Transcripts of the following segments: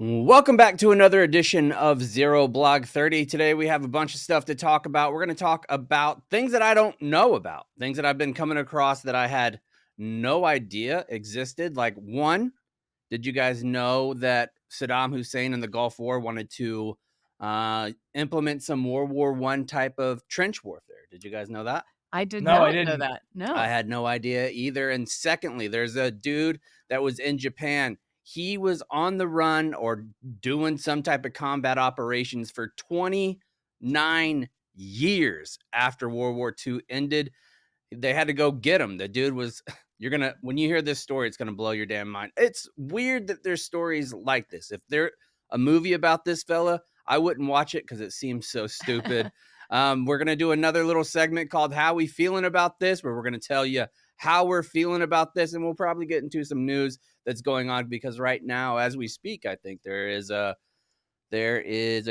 Welcome back to another edition of Zero Blog 30. Today we have a bunch of stuff to talk about. We're going to talk about things that I don't know about, things that I've been coming across that I had no idea existed. Like, one, did you guys know that Saddam Hussein in the Gulf War wanted to implement some World War I type of trench warfare? Did you guys know that? I did No, I not know didn't. that. No. I had no idea either. And secondly, there's a dude that was in Japan. He was on the run or doing some type of combat operations for 29 years after World War II ended. They had to go get him. The dude was, when you hear this story, it's going to blow your damn mind. It's weird that there's stories like this. If there's a movie about this fella, I wouldn't watch it because it seems so stupid. We're going to do another little segment called How We Feeling About This, where we're going to tell you how we're feeling about this. And we'll probably get into some news that's going on because right now, as we speak, I think there is a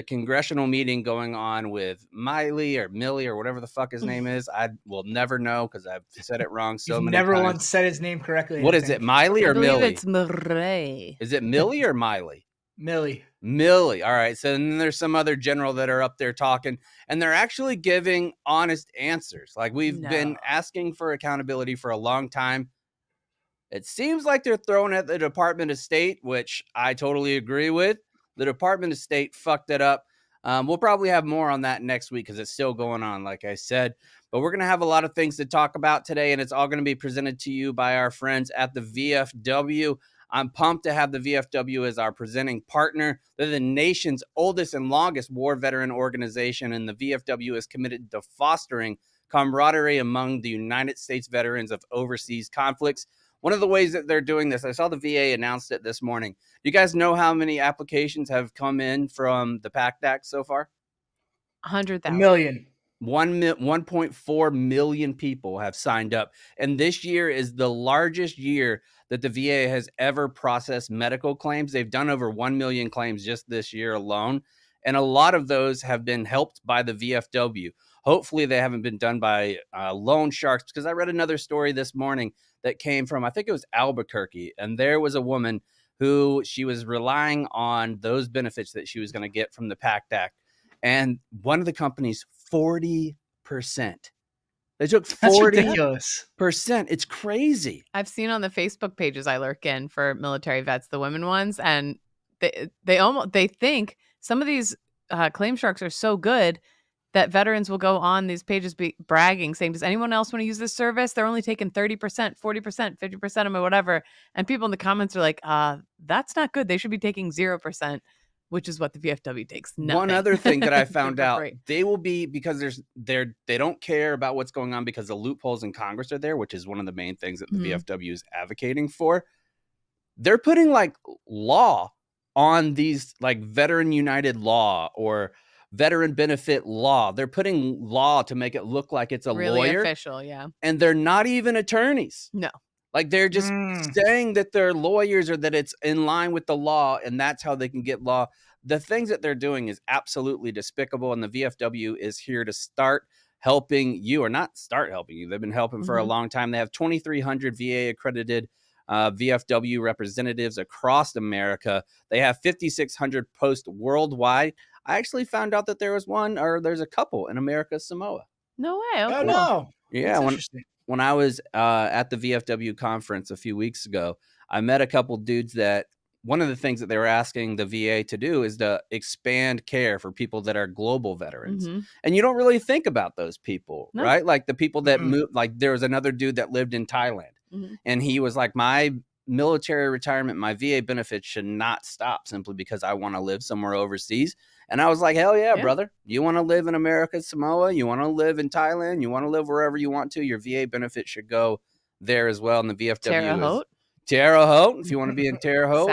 congressional meeting going on with Miley or whatever the fuck his name is. I will never know because I've said it wrong so You've many never times. once said his name correctly. What is it, Miley I or believe Millie? it's Murray. Is it Millie or Miley? Millie. Millie. All right. So then there's some other general that are up there talking, and they're actually giving honest answers. Like, we've been asking for accountability for a long time. It seems like they're throwing at the Department of State, which I totally agree with. The Department of State fucked it up. We'll probably have more on that next week because it's still going on, like I said. But we're going to have a lot of things to talk about today, and it's all going to be presented to you by our friends at the VFW. I'm pumped to have the VFW as our presenting partner. They're the nation's oldest and longest war veteran organization, and the VFW is committed to fostering camaraderie among the United States veterans of overseas conflicts. One of the ways that they're doing this, I saw the VA announced it this morning. You guys know how many applications have come in from the PACT Act so far? 100,000. A million. 1.4 million people have signed up. And this year is the largest year that the VA has ever processed medical claims. They've done over 1 million claims just this year alone. And a lot of those have been helped by the VFW. Hopefully they haven't been done by loan sharks, because I read another story this morning that came from, I think it was Albuquerque. And there was a woman who she was relying on those benefits that she was going to get from the PACT Act. And one of the companies, 40%. They took 40%. That's ridiculous. It's crazy. I've seen on the Facebook pages I lurk in for military vets, the women ones, and they think some of these claim sharks are so good that veterans will go on these pages bragging, saying, does anyone else want to use this service? They're only taking 30%, 40%, 50% of it, whatever. And people in the comments are like, that's not good. They should be taking 0%. Which is what the VFW takes. Nothing. One other thing that I found out, they will be, because they don't care about what's going on because the loopholes in Congress are there, which is one of the main things that the VFW is advocating for. They're putting like law on these, like Veteran United law or veteran benefit law. They're putting law to make it look like it's a really lawyer. Official, yeah. And they're not even attorneys. No. Like, they're just saying that they're lawyers or that it's in line with the law, and that's how they can get law. The things that they're doing is absolutely despicable, and the VFW is here to start helping you, or not start helping you. They've been helping for a long time. They have 2,300 VA-accredited VFW representatives across America. They have 5,600 posts worldwide. I actually found out that there's a couple in America's Samoa. No way. Oh, no. Yeah. When I was at the VFW conference a few weeks ago, I met a couple dudes that one of the things that they were asking the VA to do is to expand care for people that are global veterans. And you don't really think about those people, right? Like the people that moved, like there was another dude that lived in Thailand and he was like, my military retirement, my VA benefits should not stop simply because I want to live somewhere overseas. And I was like, hell yeah, brother. You want to live in America, Samoa? You want to live in Thailand? You want to live wherever you want to? Your VA benefit should go there as well. And the VFW Terre Haute, if you want to be in Terre Haute,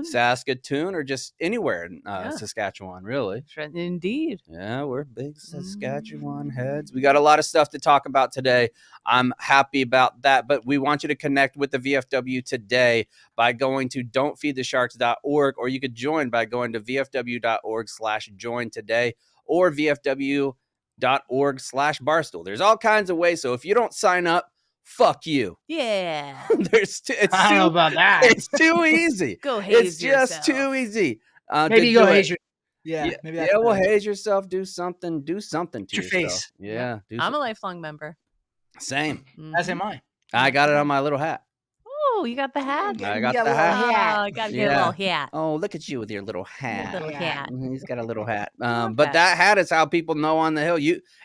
Saskatoon, or just anywhere in Saskatchewan, really. Indeed. Yeah, we're big Saskatchewan heads. We got a lot of stuff to talk about today. I'm happy about that, but we want you to connect with the VFW today by going to don'tfeedthesharks.org, or you could join by going to vfw.org/join today or vfw.org/barstool. There's all kinds of ways, so if you don't sign up, fuck you. Yeah. I don't know about that. It's too easy. Go haze It's just yourself. too easy. Maybe to you go do it. haze your. Yeah, Yeah, maybe that's yeah. what Well, it is. haze yourself. Do something. Do something to Your yourself. face. Yep. Yeah. Do I'm a something. lifelong member. Same. As Mhm. am I. I got it on my little hat. Oh, you got the hat? I You got got a the little hat. hat. Oh, gotta get a Yeah. little hat. Oh, look at you with your little Your hat. little hat. He's got a little hat. I love But that. that hat is how people know on the hill.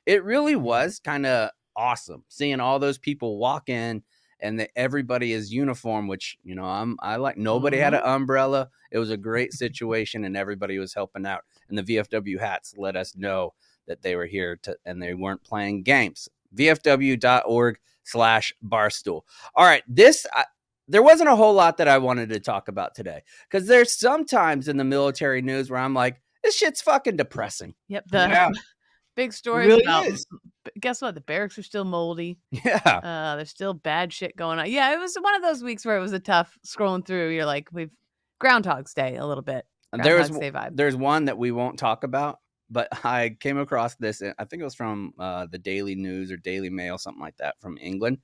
It really was kind of awesome seeing all those people walk in and that everybody is uniform, which I like. Nobody had an umbrella. It was a great situation, and everybody was helping out. And the VFW hats let us know that they were here and they weren't playing games. VFW.org/barstool. All right, there wasn't a whole lot that I wanted to talk about today because there's sometimes in the military news where I'm like, this shit's fucking depressing. Yep. Yeah, Big it stories really about. is. Guess what? The barracks are still moldy. Yeah. There's still bad shit going on. Yeah, it was one of those weeks where it was a tough scrolling through. You're like, we've Groundhog's Day a little bit. Groundhog's Day vibe. There's one that we won't talk about, but I came across this. I think it was from the Daily News or Daily Mail, something like that, from England.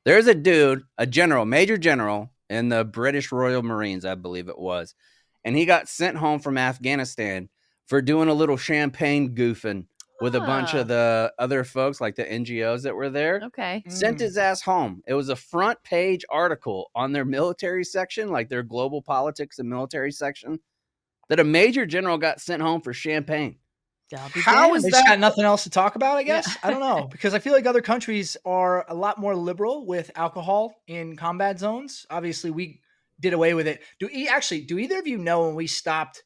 There's a dude, a general, major general in the British Royal Marines, I believe it was, and he got sent home from Afghanistan for doing a little champagne goofing with a bunch of the other folks, like the NGOs that were there. Okay. Sent his ass home. It was a front page article on their military section, like their global politics and military section, that a major general got sent home for champagne. How They just got nothing else to talk about, I Yeah. guess. I don't know, because I feel like other countries are a lot more liberal with alcohol in combat zones. Obviously, we did away with it. Do either of you know when we stopped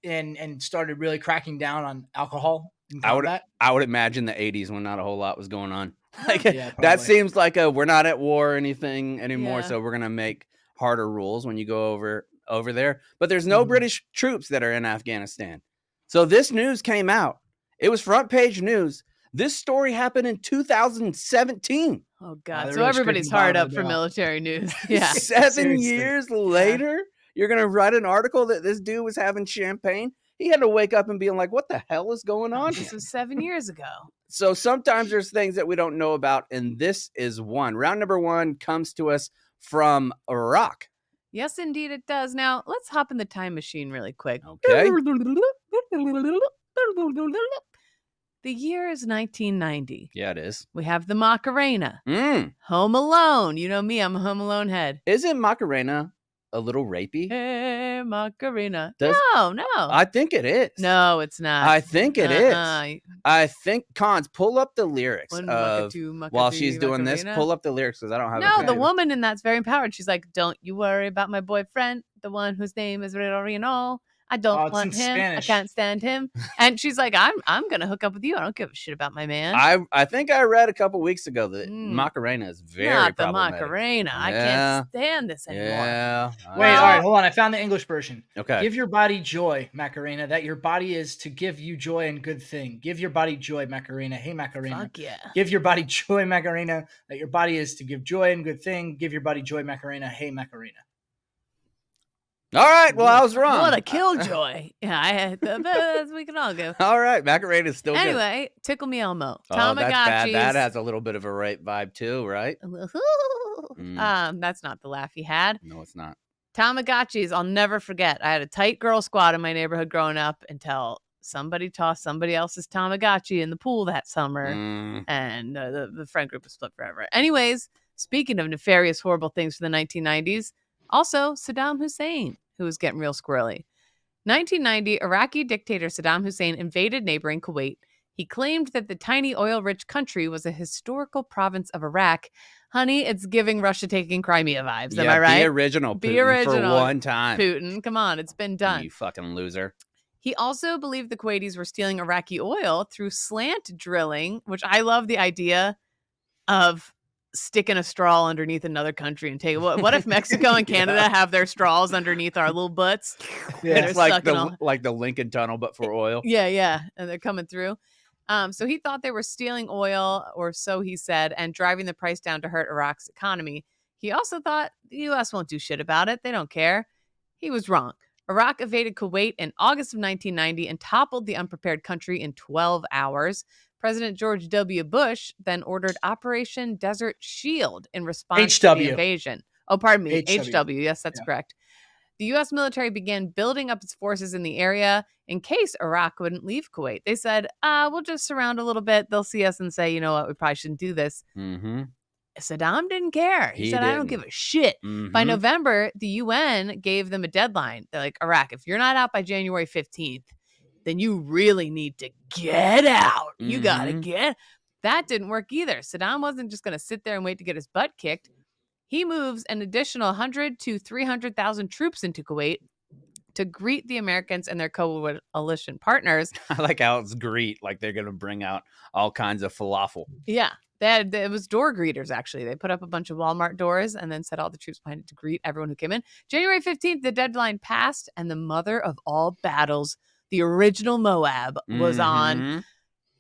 and started really cracking down on alcohol in combat? I would imagine the 80s when not a whole lot was going on. Like Yeah, that probably. seems like we're not at war or anything anymore, Yeah. so we're gonna make harder rules when you go over there. But there's no British troops that are in Afghanistan. So this news came out. It was front page news. This story happened in 2017. Oh God! they're So really everybody's scraping the hard bottom up of the for barrel. military news. Yeah. 7 Seriously. years later, you're gonna write an article that this dude was having champagne. He had to wake up and being like, "What the hell is going on This here?" was 7 years ago. So sometimes there's things that we don't know about, and this is one. Round number 1 comes to us from Iraq. Yes, indeed, it does. Now let's hop in the time machine really quick. Okay. The year is 1990. Yeah, it is. We have the Macarena. Mm. Home Alone. You know me, I'm a Home Alone head. Isn't Macarena a little rapey? Hey, Macarena. Does- No. I think it is. No, it's not. I think it is. Uh-uh. I think, Cons, pull up the lyrics One, of, Maca, two, Maca, while three, she's doing this, Macarena. pull up the lyrics because I don't have it. No, the connected. woman in that's very empowered. She's like, don't you worry about my boyfriend, the one whose name is Reno. I don't it's want in him. Spanish. I can't stand him. And she's like, I'm gonna hook up with you. I don't give a shit about my man. I think I read a couple weeks ago that Macarena is very Not the problematic. Macarena. I Yeah. can't stand this anymore. Yeah. Wait, all right, hold on. I found the English version. Okay. Give your body joy, Macarena, that your body is to give you joy and good thing. Give your body joy, Macarena. Hey, Macarena. Fuck yeah. Give your body joy, Macarena, that your body is to give joy and good thing. Give your body joy, Macarena. Hey, Macarena. All right. Well, I was wrong. What a killjoy. Yeah, we can all go. All right. Macarena is still good. Anyway, Tickle Me Elmo. Oh, that's bad. Tamagotchis. That has a little bit of a rape vibe too, right? That's not the laugh he had. No, it's not. Tamagotchis, I'll never forget. I had a tight girl squad in my neighborhood growing up until somebody tossed somebody else's Tamagotchi in the pool that summer, and the friend group was split forever. Anyways, speaking of nefarious, horrible things for the 1990s, also Saddam Hussein, who was getting real squirrely. 1990, Iraqi dictator Saddam Hussein invaded neighboring Kuwait. He claimed that the tiny oil-rich country was a historical province of Iraq. Honey, it's giving Russia taking Crimea vibes. Am I right? Be original, Putin, for one time. Putin, come on, it's been done. You fucking loser. He also believed the Kuwaitis were stealing Iraqi oil through slant drilling, which I love the idea of sticking a straw underneath another country and take. What if Mexico and Canada have their straws underneath our little butts? Yeah, It's like the Lincoln Tunnel, but for oil. Yeah, and they're coming through. So he thought they were stealing oil, or so he said, and driving the price down to hurt Iraq's economy. He also thought the U.S. won't do shit about it. They don't care. He was wrong. Iraq invaded Kuwait in August of 1990 and toppled the unprepared country in 12 hours. President George W. Bush then ordered Operation Desert Shield in response to the invasion. Oh, pardon me. HW. Yes, that's correct. The U.S. military began building up its forces in the area in case Iraq wouldn't leave Kuwait. They said, we'll just surround a little bit. They'll see us and say, you know what, we probably shouldn't do this. Mm-hmm. Saddam didn't care. He said, I don't give a shit. Mm-hmm. By November, the UN gave them a deadline. They're like, Iraq, if you're not out by January 15th, then you really need to get out. You got to get. That didn't work either. Saddam wasn't just going to sit there and wait to get his butt kicked. He moves an additional 100 to 300,000 troops into Kuwait to greet the Americans and their coalition partners. I like how it's greet, like they're going to bring out all kinds of falafel. Yeah. It was door greeters, actually. They put up a bunch of Walmart doors and then set all the troops behind it to greet everyone who came in. January 15th, the deadline passed, and the mother of all battles, the original Moab, was on.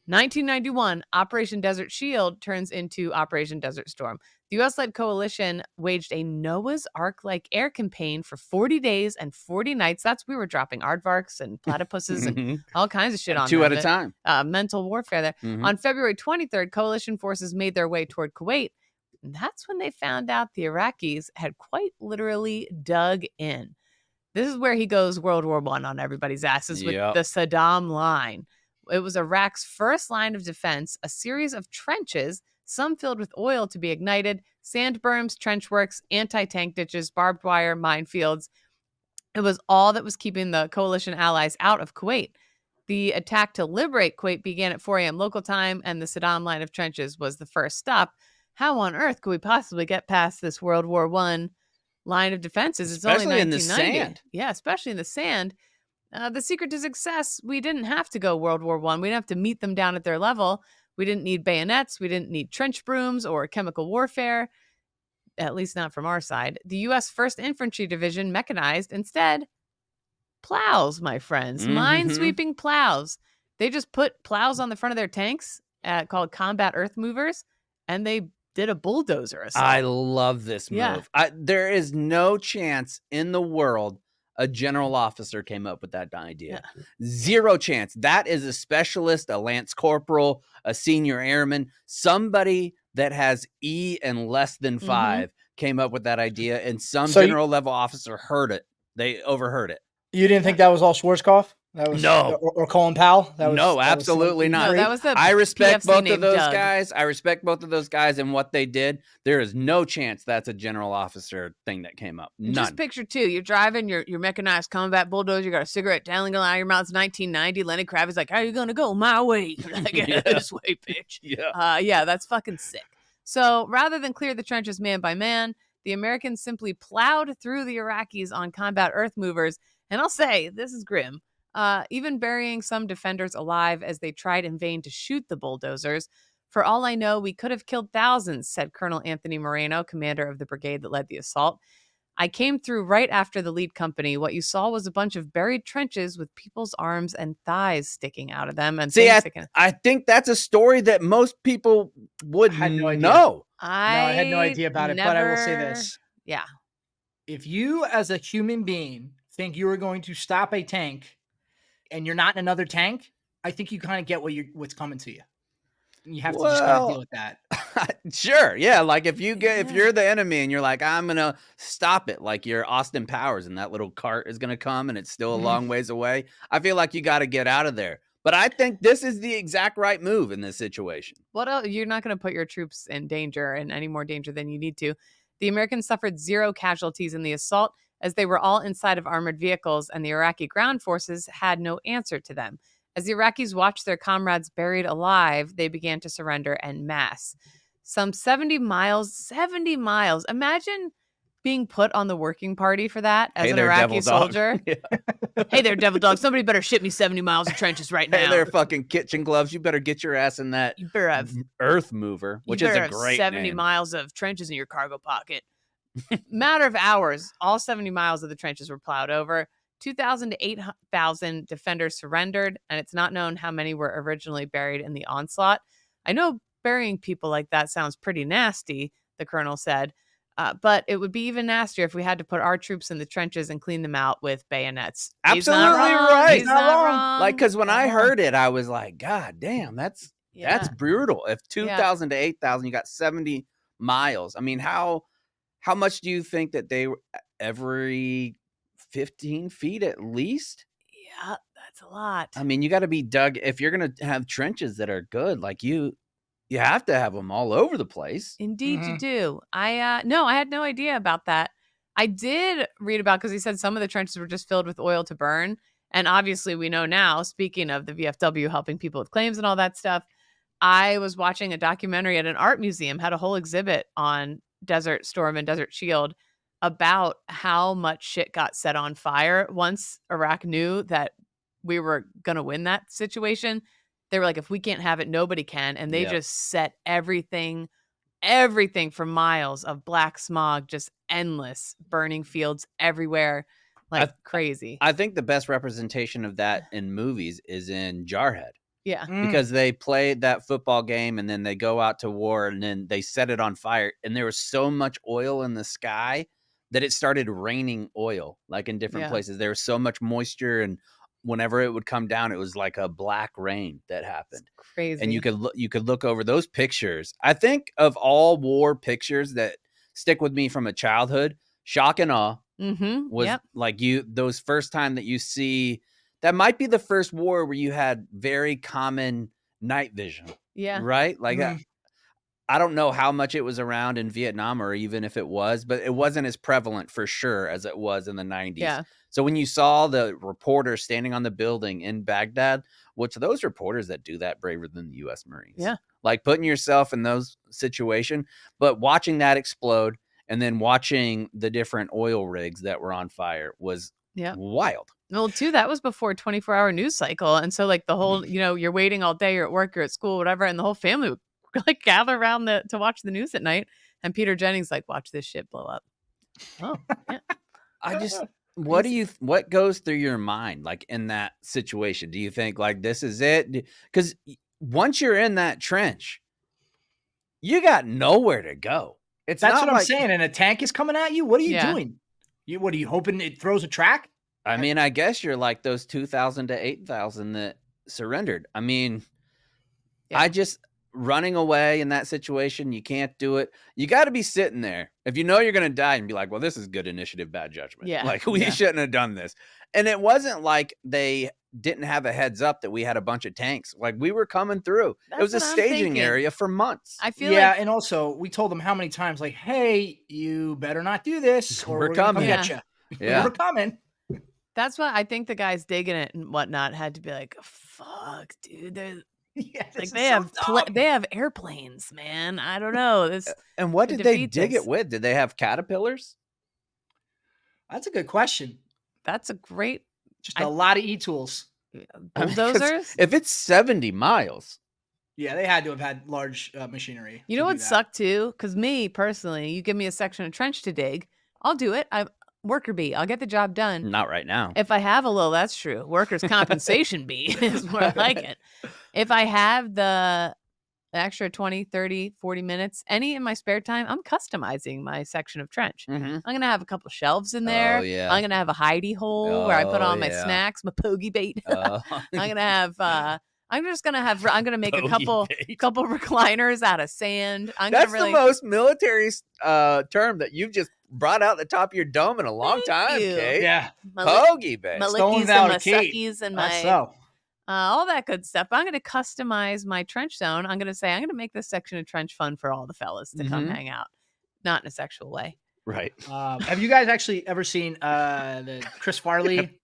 1991, Operation Desert Shield turns into Operation Desert Storm. The U.S.-led coalition waged a Noah's Ark-like air campaign for 40 days and 40 nights. We were dropping aardvarks and platypuses and all kinds of shit on 2 at a time. Mental warfare there. On February 23rd, coalition forces made their way toward Kuwait. And that's when they found out the Iraqis had quite literally dug in. This is where he goes World War I on everybody's asses with the Saddam line. It was Iraq's first line of defense, a series of trenches, some filled with oil to be ignited, sand berms, trench works, anti-tank ditches, barbed wire, minefields. It was all that was keeping the coalition allies out of Kuwait. The attack to liberate Kuwait began at 4 a.m. local time, and the Saddam line of trenches was the first stop. How on earth could we possibly get past this World War I line of defenses? It's especially only 1990. In the sand. Yeah, especially in the sand. The secret to success, we didn't have to go World War I. We didn't have to meet them down at their level. We didn't need bayonets. We didn't need trench brooms or chemical warfare, at least not from our side. The U.S. 1st Infantry Division mechanized instead plows, my friends, minesweeping plows. They just put plows on the front of their tanks called combat earth movers, and they did a bulldozer assault. I love this move. There is no chance in the world a general officer came up with that idea. Zero chance. That is a specialist, a lance corporal, a senior airman, somebody that has E and less than 5 came up with that idea, and some general level officer heard it. They overheard it. You didn't think that was all Schwarzkopf? That was no, or Colin Powell. Absolutely not. No, that was the I respect PFC both of named those Doug. guys. I respect both of those guys and what they did. There is no chance that's a general officer thing that came up. None. Just picture too. You're driving your mechanized combat bulldozer. You got a cigarette dangling out of your mouth. It's 1990. Lenny Kravitz like, "How are you gonna go my way?" Like, this way, bitch. Yeah, that's fucking sick. So rather than clear the trenches man by man, the Americans simply plowed through the Iraqis on combat earth movers. And I'll say, this is grim. Even burying some defenders alive as they tried in vain to shoot the bulldozers. For all I know, we could have killed thousands, said Colonel Anthony Moreno, commander of the brigade that led the assault. I came through right after the lead company. What you saw was a bunch of buried trenches with people's arms and thighs sticking out of them. And see, I think that's a story that most people would know. I had no idea about it, but I will say this. Yeah. If you as a human being think you are going to stop a tank and you're not in another tank, I think you kind of get what's coming to you. You have to just kind of deal with that. Sure. Yeah. Like if you're the enemy and you're like, I'm going to stop it, like you're Austin Powers and that little cart is going to come and it's still a long ways away. I feel like you got to get out of there. But I think this is the exact right move in this situation. What else? You're not going to put your troops in danger, and any more danger than you need to. The Americans suffered 0 casualties in the assault, as they were all inside of armored vehicles, and the Iraqi ground forces had no answer to them. As the Iraqis watched their comrades buried alive, they began to surrender en masse. Some 70 miles. Imagine being put on the working party for that as an Iraqi soldier. Hey there, devil dog. Somebody better ship me 70 miles of trenches right now. Hey there, fucking kitchen gloves. You better get your ass in that earth mover, which is a great 70 name. miles of trenches in your cargo pocket. Matter of hours, all 70 miles of the trenches were plowed over. 2,000 to 8,000 defenders surrendered, and it's not known how many were originally buried in the onslaught. I know burying people like that sounds pretty nasty, the colonel said, but it would be even nastier if we had to put our troops in the trenches and clean them out with bayonets. Absolutely right. He's not wrong. Like, because when I heard it, I was like, God damn, that's brutal. If 2,000 to 8,000, you got 70 miles. I mean, how much do you think that they every 15 feet at least. Yeah, that's a lot. I mean, you got to be dug if you're going to have trenches that are good. Like you have to have them all over the place. Indeed, you do. No, I had no idea about that. I did read about because he said some of the trenches were just filled with oil to burn, and obviously we know now. Speaking of the VFW helping people with claims and all that stuff, I was watching a documentary at an art museum, had a whole exhibit on Desert Storm and Desert Shield about how much shit got set on fire once Iraq knew that we were going to win that situation. They were like, if we can't have it, nobody can. And they just set everything for miles of black smog, just endless burning fields everywhere, like crazy. I think the best representation of that in movies is in Jarhead. Yeah. Because they played that football game and then they go out to war and then they set it on fire. And there was so much oil in the sky that it started raining oil, like in different places. There was so much moisture, and whenever it would come down, it was like a black rain that happened. It's crazy. And you could look over those pictures. I think of all war pictures that stick with me from a childhood, Shock and Awe was like those first time that you see. That might be the first war where you had very common night vision. Yeah. Right? Like, I don't know how much it was around in Vietnam or even if it was, but it wasn't as prevalent for sure as it was in the 90s. Yeah. So when you saw the reporter standing on the building in Baghdad, which those reporters that do that braver than the U.S. Marines. Yeah. Like putting yourself in those situations, but watching that explode and then watching the different oil rigs that were on fire was wild. Well, too, that was before 24-hour news cycle. And so like the whole, you're waiting all day, you're at work, you're at school, whatever. And the whole family would like gather around to watch the news at night. And Peter Jennings like, watch this shit blow up. Oh, yeah. I just, what goes through your mind? Like in that situation, do you think like, this is it? Because once you're in that trench, you got nowhere to go. That's what I'm saying. And a tank is coming at you. What are you doing? What are you hoping it throws a track? I mean, I guess you're like those 2,000 to 8,000 that surrendered. I mean, I just running away in that situation. You can't do it. You got to be sitting there. If you know you're going to die and be like, well, this is good initiative, bad judgment. Yeah. Like we shouldn't have done this. And it wasn't like they didn't have a heads up that we had a bunch of tanks. Like we were coming through. It was a staging area for months. I feel and also we told them how many times, like, hey, you better not do this or we're coming at you. Yeah. We're coming. That's why I think the guys digging it and whatnot had to be like, fuck, dude. They have airplanes, man. I don't know. And what did they dig it with? Did they have caterpillars? That's a good question. That's a great. Just a lot of e-tools. Bulldozers? If it's 70 miles. Yeah, they had to have had large machinery. You know what sucked too? Because me personally, you give me a section of trench to dig, I'll do it. Worker bee. I'll get the job done. Not right now. If I have that's true. Workers' compensation bee is more like it. If I have the extra 20, 30, 40 minutes, any in my spare time, I'm customizing my section of trench. I'm going to have a couple shelves in there. Oh, yeah. I'm going to have a hidey hole where I put all my snacks, my pokey bait. I'm going to have... I'm going to make a couple recliners out of sand. That's the most military term that you've just brought out the top of your dome in a long time, Kate. Yeah. Hoagie bait. My lickies and my suckies and my... all that good stuff. I'm going to customize my trench zone. I'm going to say, I'm going to make this section of trench fun for all the fellas to come hang out. Not in a sexual way. Right. Have you guys actually ever seen the Chris Farley?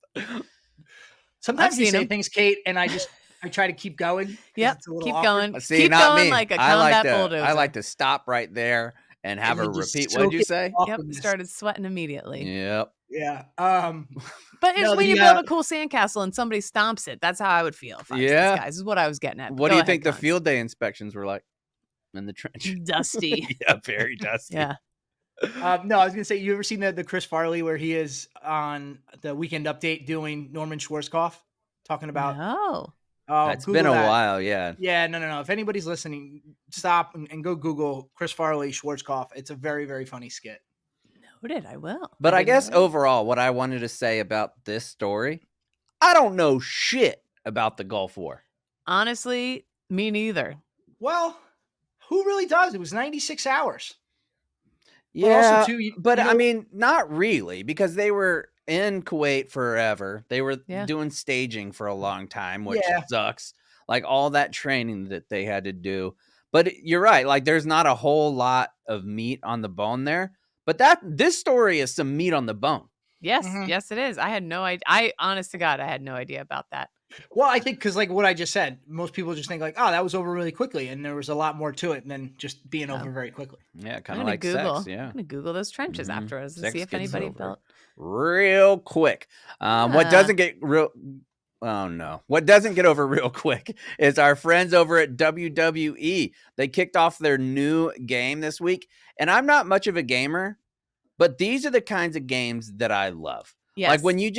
Sometimes you say things, Kate, and I try to keep going. Yep, keep awkward. going. See, keep not going me. like a combat bulldozer. I like to stop right there and have her repeat. What did you say? Yep, started sweating immediately. Yep. Yeah. But it's when you build a cool sandcastle and somebody stomps it. That's how I would feel. If I was these guys. This is what I was getting at. What do you think the field day inspections were like in the trench? Dusty. Yeah, very dusty. Yeah. No, I was gonna say, you ever seen the Chris Farley where he is on the Weekend Update doing Norman Schwarzkopf talking about? No. It's been a while, yeah. Yeah, no. If anybody's listening, stop and go Google Chris Farley Schwarzkopf. It's a very, very funny skit. Noted, I will. But I guess overall, what I wanted to say about this story, I don't know shit about the Gulf War. Honestly, me neither. Well, who really does? It was 96 hours. Yeah, but I mean, not really, because they were in Kuwait forever. They were Yeah. doing staging for a long time, which Yeah. sucks. Like all that training that they had to do. But you're right. Like there's not a whole lot of meat on the bone there. But this story is some meat on the bone. Yes, Mhm. yes, it is. I had no idea. I honest to God, I had no idea about that. Well, I think because like what I just said, most people just think like, oh, that was over really quickly, and there was a lot more to it than just being over very quickly. Yeah, I'm kind of gonna like sex. Google. I'm Yeah. gonna Google those trenches Mhm. afterwards and see Sex if gets anybody over felt. real quick. What Ah, doesn't get real Oh no. What doesn't get over real quick is our friends over at WWE. They kicked off their new game this week, and I'm not much of a gamer, but these are the kinds of games that I love. Like yes. when you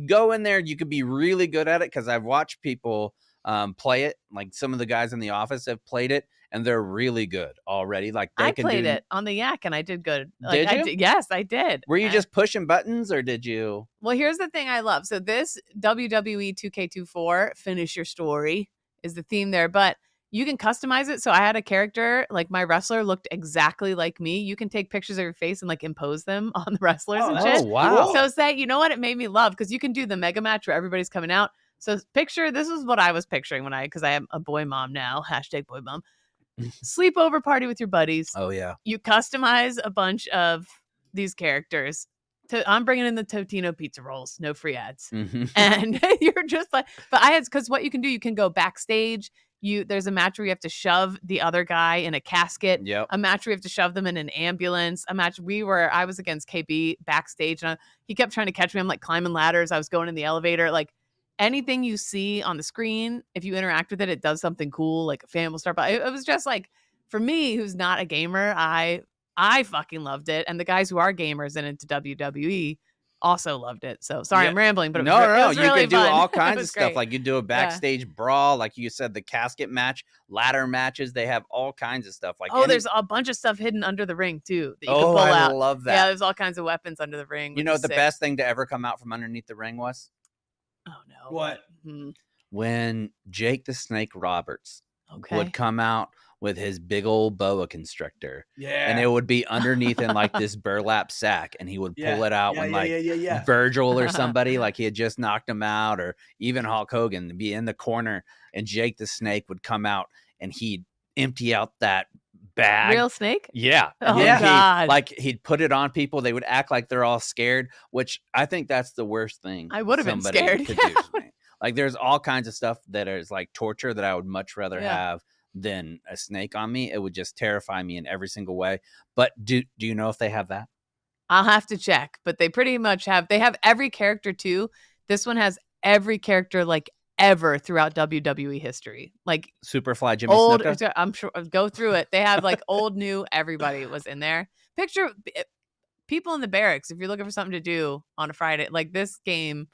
go in there, you could be really good at it because I've watched people play it. Like some of the guys in the office have played it, and they're really good already. Like they I can played do. it on the Yak and I did good. Like Did I you? did. Yes, I did. Were you just pushing buttons, or did you? Well, here's the thing I love. So this WWE 2K24 finish your story is the theme there, but you can customize it. So I had a character, like my wrestler looked exactly like me. You can take pictures of your face and like impose them on the wrestlers Oh, and that's Oh shit. wow! So say, you know what it made me love? Because you can do the mega match where everybody's coming out. So picture, this is what I was picturing because I am a boy mom now, hashtag boy mom. Sleepover party with your buddies. Oh yeah. You customize a bunch of these characters. I'm bringing in the Totino pizza rolls, no free ads. Mhm. And you're just like, but I had, because what you can do, you can go backstage. There's a match where you have to shove the other guy in a casket. Yep. A match where you have to shove them in an ambulance. A match I was against KB backstage, and he kept trying to catch me. I'm like climbing ladders. I was going in the elevator. Like anything you see on the screen, if you interact with it, it does something cool. Like a fan will start by. It was just like, for me, who's not a gamer, I fucking loved it, and the guys who are gamers and into WWE also loved it. So sorry, Yeah. I'm rambling, but No, it was you really could do fun. all It kinds of was stuff. great. Like you do a backstage brawl, like you said, the casket match, ladder matches. They have all kinds of stuff. Like Oh, there's a bunch of stuff hidden under the ring too that you can oh, pull I out. love Yeah, that. there's all kinds of weapons under the ring. You Which know is what the sick. best thing to ever come out from underneath the ring was? Oh no. What? Hmm. When Jake the Snake Roberts Okay. would come out with his big old boa constrictor. Yeah. And it would be underneath in like this burlap sack, and he would pull it out when like yeah. Virgil or somebody, like he had just knocked him out, or even Hulk Hogan be in the corner, and Jake the Snake would come out and he'd empty out that bag. Real snake? Yeah. Oh, then God. he'd put it on people. They would act like they're all scared, which I think that's the worst thing I would have been somebody scared. could do to me. Like there's all kinds of stuff that is like torture that I would much rather Yeah. have than a snake on me. It would just terrify me in every single way. But do you know if they have that? I'll have to check, but they pretty much have. They have every character too. This one has every character like ever throughout WWE history. Like Superfly Jimmy old, Snuka? I'm sure. Go through it. They have like old, new. Everybody was in there. Picture people in the barracks. If you're looking for something to do on a Friday, like this game,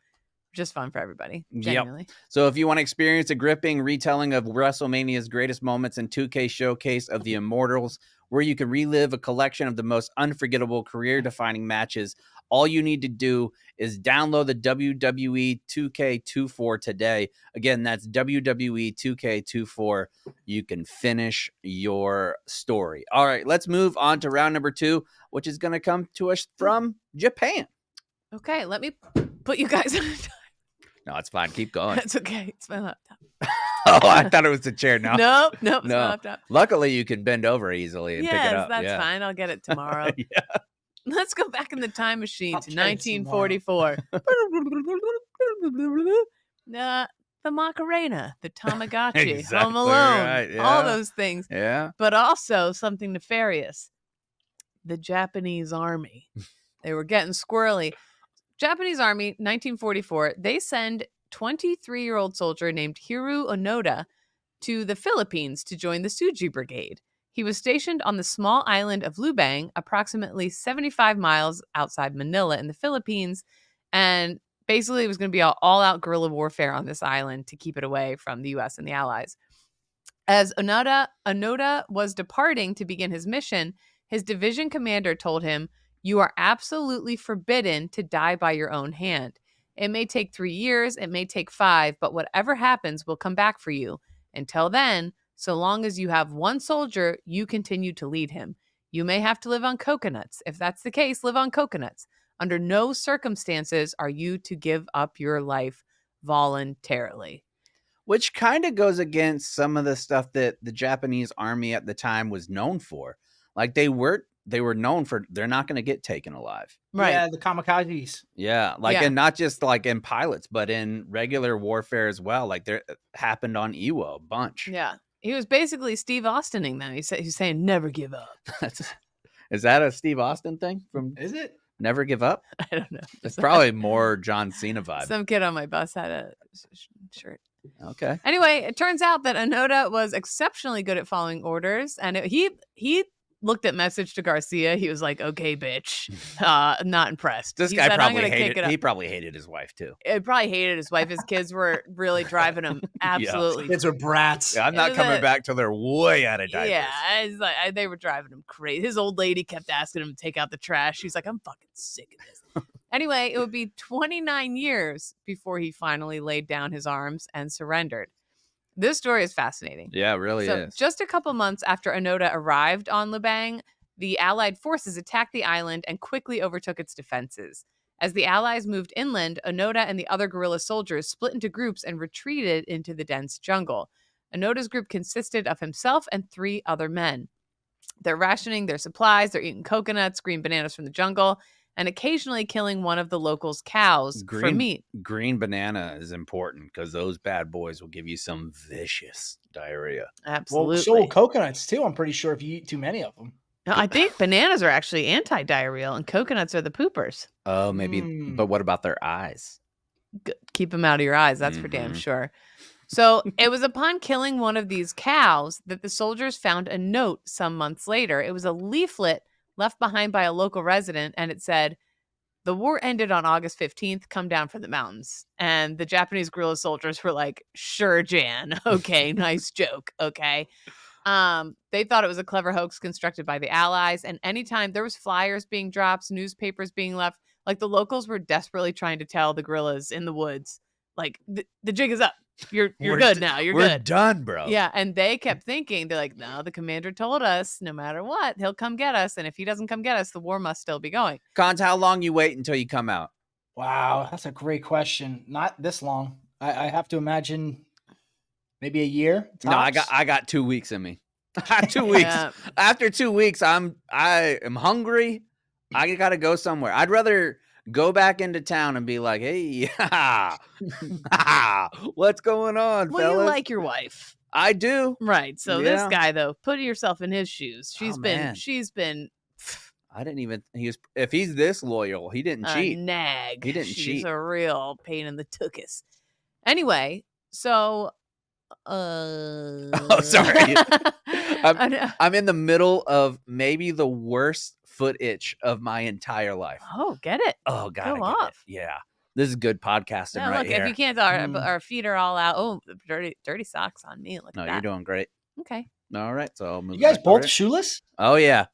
just fun for everybody. Genuinely. So if you want to experience a gripping retelling of WrestleMania's greatest moments in 2K showcase of the Immortals, where you can relive a collection of the most unforgettable career-defining matches, all you need to do is download the WWE 2K24 today. Again, that's WWE 2K24. You can finish your story. All right, let's move on to round number 2, which is going to come to us from Japan. Okay, let me put you guys on. No, it's fine. Keep going. That's okay. It's my laptop. Oh, I thought it was the chair. No. Nope. It's my No. laptop. Luckily, you can bend over easily and pick it up. That's yeah. fine. I'll get it tomorrow. Yeah. Let's go back in the time machine I'll to try this tomorrow. 1944. The Macarena, the Tamagotchi, Exactly Home Alone, right, all yeah. those things. Yeah. But also something nefarious. The Japanese army. They were getting squirrely. Japanese army, 1944, they send 23-year-old soldier named Hiroo Onoda to the Philippines to join the Suji Brigade. He was stationed on the small island of Lubang, approximately 75 miles outside Manila in the Philippines, and basically it was going to be all-out guerrilla warfare on this island to keep it away from the U.S. and the Allies. As Onoda was departing to begin his mission, his division commander told him, "You are absolutely forbidden to die by your own hand. It may take 3 years, it may take 5, but whatever happens will come back for you. Until then, so long as you have one soldier, you continue to lead him. You may have to live on coconuts. If that's the case, live on coconuts. Under no circumstances are you to give up your life voluntarily. Which kind of goes against some of the stuff that the Japanese army at the time was known for. Like they were known for they're not going to get taken alive. Right. Yeah, the kamikazes. Yeah, like Yeah. and not just like in pilots, but in regular warfare as well. Like there happened on Iwo a bunch. Yeah. He was basically Steve Austining them. He's saying never give up. Is that a Steve Austin thing from Is it? Never Give Up? I don't know. It's probably more John Cena vibe. Some kid on my bus had a shirt. Okay. Anyway, it turns out that Onoda was exceptionally good at following orders, and he looked at message to Garcia. He was like, "Okay, bitch," not impressed. This He guy said, "I'm probably gonna kick hated. it up." He probably hated his wife too. He probably hated his wife. His kids were really driving him absolutely. Kids are brats. Yeah, I'm It not was coming a- back till they're way out of diapers. Yeah, it's like they were driving him crazy. His old lady kept asking him to take out the trash. She's like, "I'm fucking sick of this." Anyway, it would be 29 years before he finally laid down his arms and surrendered. This story is fascinating. Yeah, it really So, is. just a couple months after Onoda arrived on Lubang, the Allied forces attacked the island and quickly overtook its defenses. As the Allies moved inland, Onoda and the other guerrilla soldiers split into groups and retreated into the dense jungle. Onoda's group consisted of himself and 3 other men. They're rationing their supplies, they're eating coconuts, green bananas from the jungle, and occasionally killing one of the locals' cows for meat. Green banana is important because those bad boys will give you some vicious diarrhea. Absolutely. Well, so will coconuts too. I'm pretty sure if you eat too many of them. No, I think bananas are actually anti-diarrheal and coconuts are the poopers. Oh, maybe. Mm. But what about their eyes? Keep them out of your eyes. That's for damn Mhm. sure. So it was upon killing one of these cows that the soldiers found a note some months later. It was a leaflet left behind by a local resident, and it said, "The war ended on August 15th. Come down from the mountains." And the Japanese guerrilla soldiers were like, "Sure, Jan. Okay, nice joke. Okay." They thought it was a clever hoax constructed by the Allies. And anytime there was flyers being dropped, newspapers being left, like the locals were desperately trying to tell the guerrillas in the woods, like the jig is up. You're We're good d- now. You're We're good. done, bro. Yeah, and they kept thinking, they're like, no, the commander told us no matter what, he'll come get us. And if he doesn't come get us, the war must still be going. Cons, how long you wait until you come out? Wow, that's a great question. Not this long. I have to imagine maybe a year. No, I got 2 weeks in me. 2 weeks. Yeah. After 2 weeks, I am hungry. I gotta go somewhere. I'd rather go back into town and be like, "Hey, what's going on, Well, you fellas?" like your wife. I do. Right. So this Yeah. guy, though, put yourself in his shoes. She's man. been I didn't even. If he's this loyal, he didn't a cheat. nag. He didn't She's cheat. a real pain in the tuchus. Anyway, so Oh, sorry. I know. I'm in the middle of maybe the worst foot itch of my entire life. Oh, get it. Oh, God. Go off. Yeah. This is good podcasting No, right look, here. if you can't tell, our feet are all out. Oh, dirty socks on me. Look No, at you're that. doing great. Okay. All right. So I'll move You guys back both over. shoeless? Oh, yeah.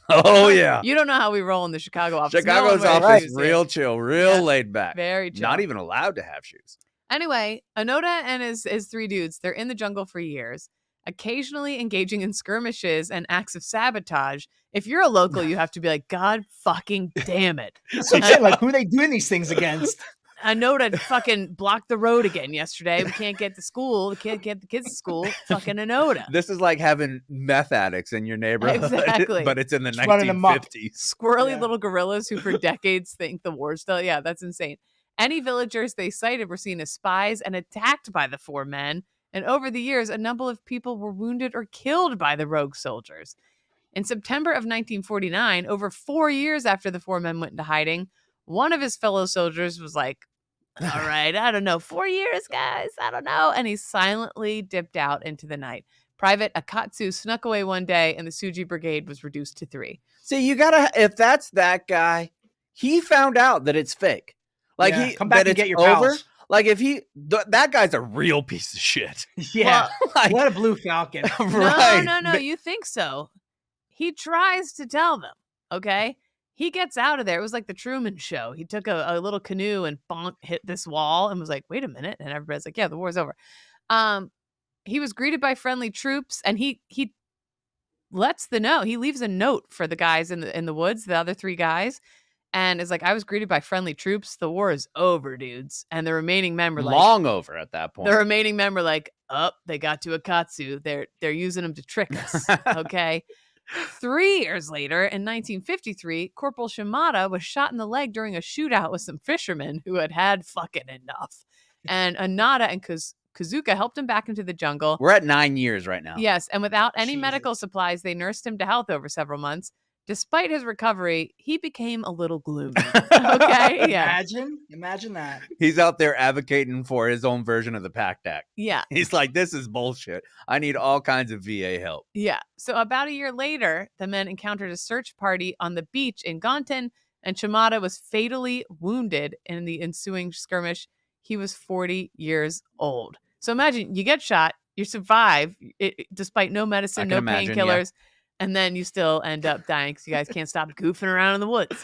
Oh, yeah. You don't know how we roll in the Chicago office. No Chicago's one wears office, shoes here. real chill, real Yeah. laid back. Very chill. Not even allowed to have shoes. Anyway, Onoda and his 3 dudes, they're in the jungle for years, occasionally engaging in skirmishes and acts of sabotage. If you're a local, you have to be like, God fucking damn it. So I'm saying, like, who are they doing these things against? Onoda fucking blocked the road again yesterday. We can't get to school. We can't get the kids to school. Fucking Onoda. This is like having meth addicts in your neighborhood. Exactly. But it's in the Just running amok. 1950s. Squirrely Yeah. little gorillas who for decades think the war's still. Yeah, that's insane. Any villagers they sighted were seen as spies and attacked by the 4 men. And over the years, a number of people were wounded or killed by the rogue soldiers. In September of 1949, over 4 years after the 4 men went into hiding, one of his fellow soldiers was like, all right, I don't know, 4 years, guys, I don't know. And he silently dipped out into the night. Private Akatsu snuck away one day and the Suji Brigade was reduced to 3. See, you gotta, if that's that guy, he found out that it's fake. Like, Yeah, he come back that and it's get your over. pals. Like, if that guy's a real piece of shit. Yeah. Like, What a blue falcon. right. No, you think so. He tries to tell them, okay? He gets out of there. It was like the Truman Show. He took a little canoe and bonk, hit this wall and was like, wait a minute. And everybody's like, yeah, the war's over. He was greeted by friendly troops and he lets the note. He leaves a note for the guys in the woods, the other 3 guys. And is like, I was greeted by friendly troops. The war is over, dudes. And the remaining men were like, long over at that point. the remaining men were like, they got to Akatsu. They're using them to trick us. Okay. 3 years later, in 1953, Corporal Shimada was shot in the leg during a shootout with some fishermen who had fucking enough. And Onoda and Kazuka helped him back into the jungle. We're at 9 years right now. Yes, and without any Jesus. medical supplies, they nursed him to health over several months. Despite his recovery, he became a little gloomy. Okay, yeah. Imagine that. He's out there advocating for his own version of the PACT Act. Yeah. He's like, this is bullshit. I need all kinds of VA help. Yeah. So about a year later, the men encountered a search party on the beach in Gontan, and Shimada was fatally wounded in the ensuing skirmish. He was 40 years old. So imagine you get shot, you survive despite no medicine, no painkillers, and then you still end up dying because you guys can't stop goofing around in the woods.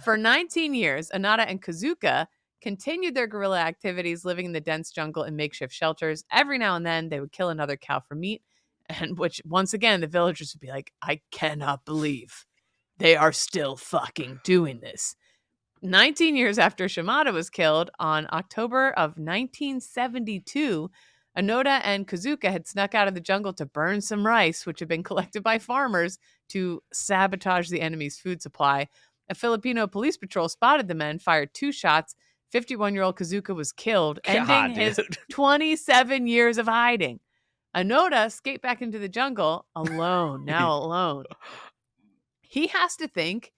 For 19 years, Onoda and Kazuka continued their guerrilla activities, living in the dense jungle in makeshift shelters. Every now and then, they would kill another cow for meat, and which, once again, the villagers would be like, I cannot believe they are still fucking doing this. 19 years after Shimada was killed, on October of 1972, Onoda and Kazuka had snuck out of the jungle to burn some rice, which had been collected by farmers to sabotage the enemy's food supply. A Filipino police patrol spotted the men, fired 2 shots. 51-year-old Kazuka was killed, ending his 27 years of hiding. Onoda escaped back into the jungle alone, now alone. He has to think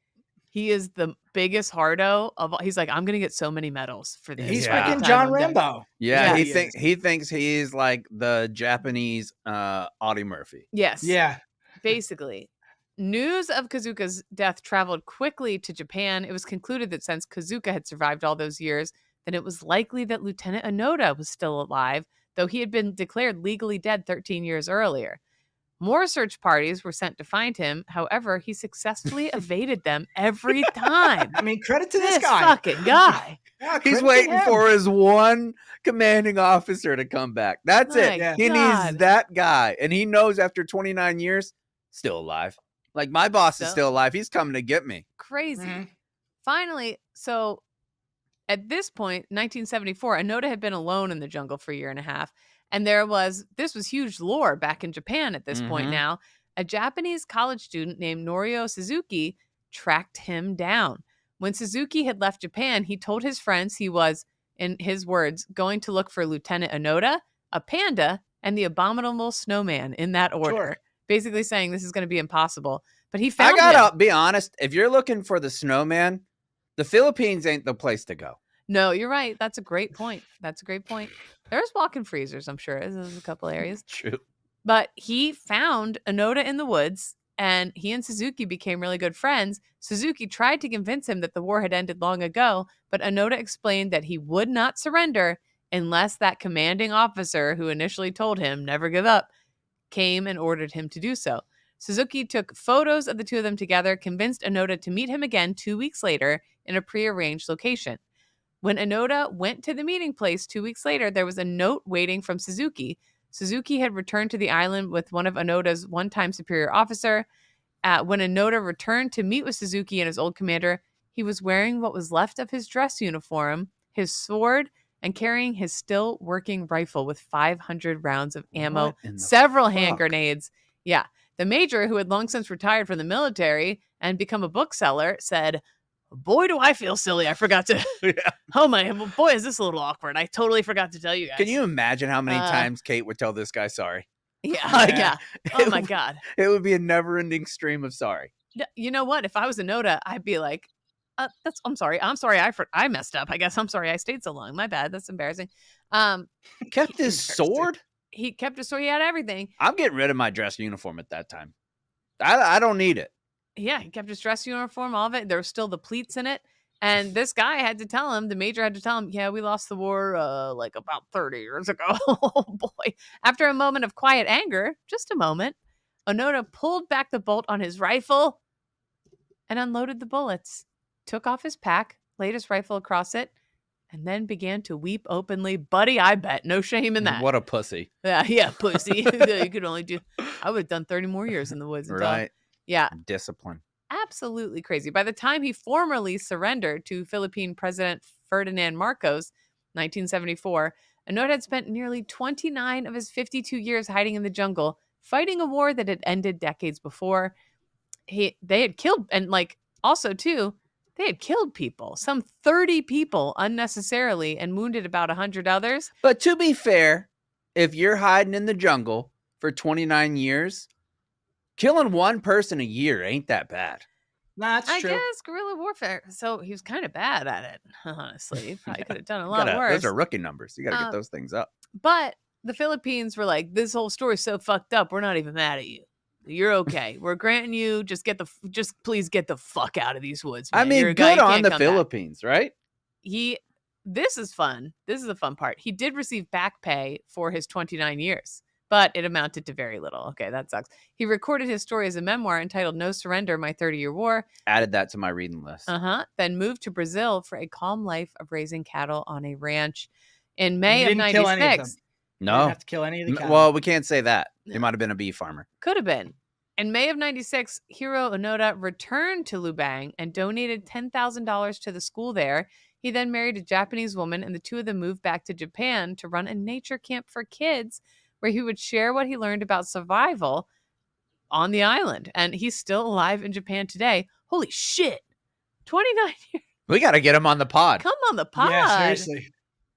he is the biggest hardo of all. He's like, I'm going to get so many medals for this. He's Yeah. freaking John Rambo. Yeah, Yeah, he thinks he's like the Japanese Audie Murphy. Yes. Yeah. Basically. News of Kazuka's death traveled quickly to Japan. It was concluded that since Kazuka had survived all those years, then it was likely that Lieutenant Onoda was still alive, though he had been declared legally dead 13 years earlier. More search parties were sent to find him. However, he successfully evaded them every time. I mean, credit to this guy. Fucking guy. Yeah, He's waiting for his one commanding officer to come back. That's it. Yeah. He needs that guy. And he knows after 29 years, still alive. Like, my boss is still alive. He's coming to get me. Crazy. Mm-hmm. Finally, so at this point, 1974, Onoda had been alone in the jungle for a year and a half. And this was huge lore back in Japan at this point now. A Japanese college student named Norio Suzuki tracked him down. When Suzuki had left Japan, he told his friends he was, in his words, going to look for Lieutenant Onoda, a panda, and the abominable snowman in that order. Sure. Basically saying this is going to be impossible. But he found I gotta be honest. If you're looking for the snowman, the Philippines ain't the place to go. No, you're right. That's a great point. There's walk-in freezers, I'm sure. There's a couple areas. True. But he found Onoda in the woods, and he and Suzuki became really good friends. Suzuki tried to convince him that the war had ended long ago, but Onoda explained that he would not surrender unless that commanding officer who initially told him, never give up, came and ordered him to do so. Suzuki took photos of the two of them together, convinced Onoda to meet him again 2 weeks later in a prearranged location. When Onoda went to the meeting place 2 weeks later, there was a note waiting from Suzuki. Suzuki had returned to the island with one of Onoda's one-time superior officer. When Onoda returned to meet with Suzuki and his old commander, he was wearing what was left of his dress uniform, his sword, and carrying his still working rifle with 500 rounds of ammo, several hand grenades. Yeah. The major, who had long since retired from the military and become a bookseller, said, boy, do I feel silly. I forgot to. Oh, my boy, is this a little awkward. I totally forgot to tell you guys. Can you imagine how many times Kate would tell this guy sorry? Yeah. Yeah. Oh, my God. It would be a never ending stream of sorry. You know what? If I was Onoda, I'd be like, I'm sorry. I messed up. I guess I'm sorry I stayed so long. My bad. That's embarrassing. Kept his sword? He kept his sword. He had everything. I'm getting rid of my dress uniform at that time. I don't need it. Yeah, he kept his dress uniform, all of it. There were still the pleats in it. And this guy had to tell him, the major had to tell him, yeah, we lost the war like about 30 years ago. Oh, boy. After a moment of quiet anger, just a moment, Onoda pulled back the bolt on his rifle and unloaded the bullets, took off his pack, laid his rifle across it, and then began to weep openly. Buddy, I bet. No shame in that. What a pussy. Yeah, pussy. You could only do, I would have done 30 more years in the woods. Right. Yeah. Discipline. absolutely crazy. By the time he formally surrendered to Philippine President Ferdinand Marcos, 1974, Onoda had spent nearly 29 of his 52 years hiding in the jungle, fighting a war that had ended decades before. They had killed, and like also too, they had killed people, some 30 people unnecessarily, and wounded about 100 others. But to be fair, if you're hiding in the jungle for 29 years, killing one person a year ain't that bad. No, that's true. I guess guerrilla warfare. So he was kind of bad at it, honestly. Probably could have done a lot worse. Those are rookie numbers. You got to get those things up. But the Philippines were like, this whole story's so fucked up. We're not even mad at you. You're okay. We're granting you just please get the fuck out of these woods, man. I mean, good on the Philippines, right? This is fun. This is the fun part. He did receive back pay for his 29 years, but it amounted to very little. Okay, that sucks. He recorded his story as a memoir entitled No Surrender, My 30-Year War. Added that to my reading list. Then moved to Brazil for a calm life of raising cattle on a ranch. In May of 96. Kill any of them. No. You didn't have to kill any of the cattle. Well, we can't say that. He might have been a bee farmer. Could have been. In May of 96, Hiroo Onoda returned to Lubang and donated $10,000 to the school there. He then married a Japanese woman, and the two of them moved back to Japan to run a nature camp for kids where he would share what he learned about survival on the island. And he's still alive in Japan today. Holy shit. 29 years. We got to get him on the pod. Come on the pod. Yeah, seriously.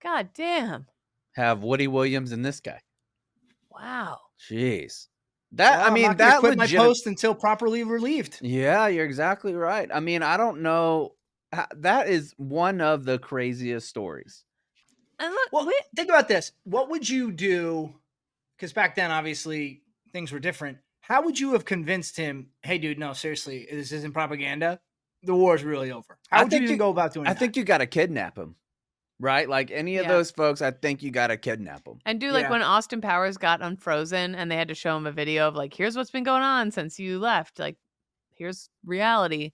God damn. Have Woody Williams and this guy. Wow. Jeez. I'm not gonna quit my post until properly relieved. Yeah, you're exactly right. I mean, I don't know. That is one of the craziest stories. And look, well, think about this. What would you do? Because back then, obviously, things were different. How would you have convinced him, hey, dude, no, seriously, this isn't propaganda? The war's really over. How would you even go about doing that? I think you got to kidnap him. Right? Like any of those folks, I think you got to kidnap them. And do like when Austin Powers got unfrozen and they had to show him a video of like, here's what's been going on since you left. Like, here's reality.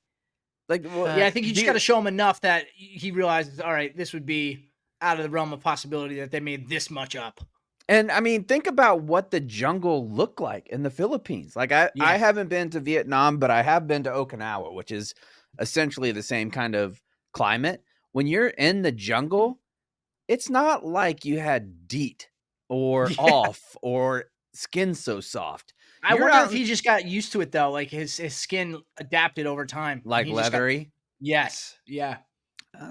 Like, I think you just got to show him enough that he realizes, all right, this would be out of the realm of possibility that they made this much up. And I mean, think about what the jungle looked like in the Philippines. Like I haven't been to Vietnam, but I have been to Okinawa, which is essentially the same kind of climate. When you're in the jungle, it's not like you had DEET or off or skin so soft. I wonder if he just got used to it though. Like his skin adapted over time. Like leathery? Yes. Yeah.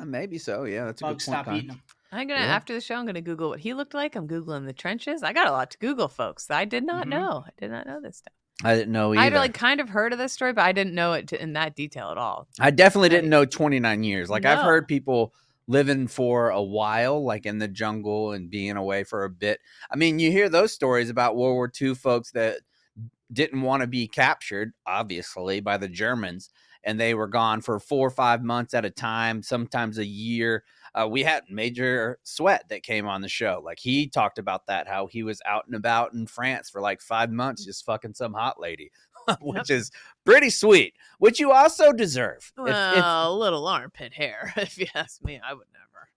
Maybe so. Yeah. That's a good point. Stop eating them. I'm going to, after the show, I'm going to Google what he looked like. I'm Googling the trenches. I got a lot to Google, folks. I did not know. I did not know this stuff. I didn't know either. I'd like kind of heard of this story, but I didn't know it in that detail at all. I definitely didn't know 29 years. Like I've heard people living for a while, like in the jungle and being away for a bit. I mean, you hear those stories about World War II folks that didn't want to be captured, obviously, by the Germans, and they were gone for 4 or 5 months at a time, sometimes a year. We had Major Sweat that came on the show. Like he talked about that, how he was out and about in France for like 5 months, just fucking some hot lady, which is pretty sweet, which you also deserve. Well, a little armpit hair, if you ask me, I would never.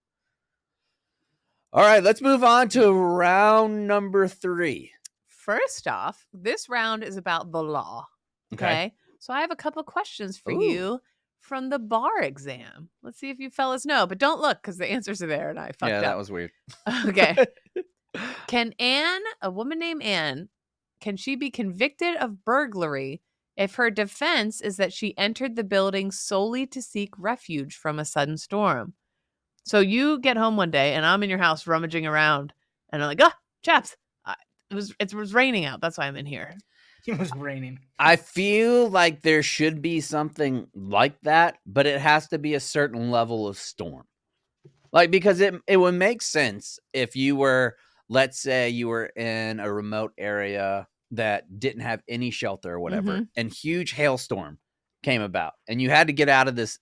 All right, let's move on to round number 3. First off, this round is about the law. Okay. So I have a couple questions for you from the bar exam. Let's see if you fellas know, but don't look because the answers are there and I fucked up. Yeah, that was weird. Okay. Can Anne, a woman named Anne, can she be convicted of burglary if her defense is that she entered the building solely to seek refuge from a sudden storm? So you get home one day and I'm in your house rummaging around and I'm like, chaps, it was raining out. That's why I'm in here. It was raining. I feel like there should be something like that, but it has to be a certain level of storm. Like, because it would make sense if you were, let's say you were in a remote area that didn't have any shelter or whatever, and huge hailstorm came about and you had to get out of this.